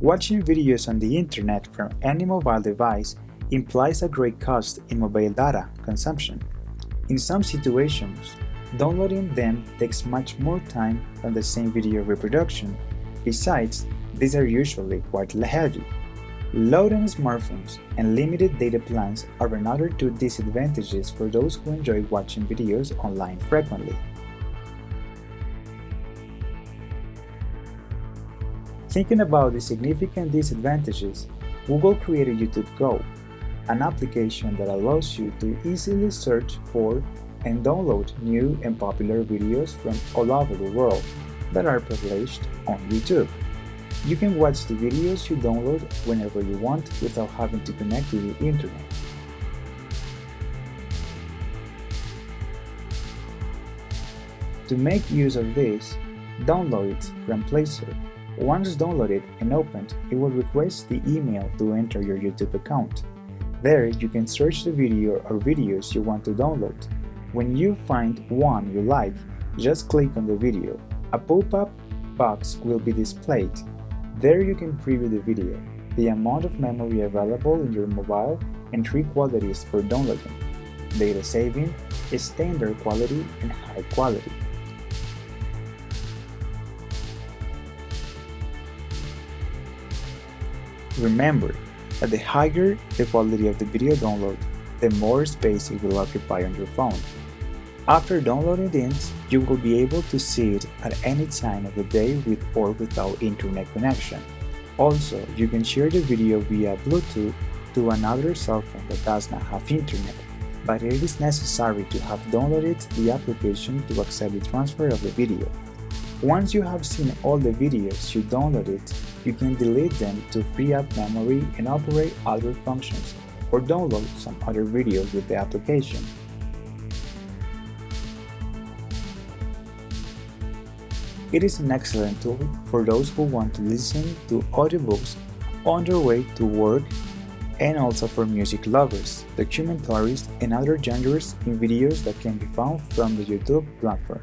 Watching videos on the internet from any mobile device implies a great cost in mobile data consumption. In some situations, downloading them takes much more time than the same video reproduction. Besides, these are usually quite heavy. Low-end smartphones and limited data plans are another two disadvantages for those who enjoy watching videos online frequently. Thinking about the significant disadvantages, Google created YouTube Go, an application that allows you to easily search for and download new and popular videos from all over the world that are published on YouTube. You can watch the videos you download whenever you want without having to connect to the internet. To make use of this, download it from Play Store. Once downloaded and opened, it will request the email to enter your YouTube account. There, you can search the video or videos you want to download. When you find one you like, just click on the video. A pop-up box will be displayed. There you can preview the video, the amount of memory available in your mobile, and three qualities for downloading: data saving, standard quality, and high quality. Remember that the higher the quality of the video download, the more space it will occupy on your phone. After downloading it, you will be able to see it at any time of the day with or without internet connection. Also, you can share the video via Bluetooth to another cell phone that does not have internet, but it is necessary to have downloaded the application to accept the transfer of the video. Once you have seen all the videos you downloaded, you can delete them to free up memory and operate other functions, or download some other videos with the application. It is an excellent tool for those who want to listen to audiobooks on their way to work, and also for music lovers, documentaries, and other genres in videos that can be found from the YouTube platform.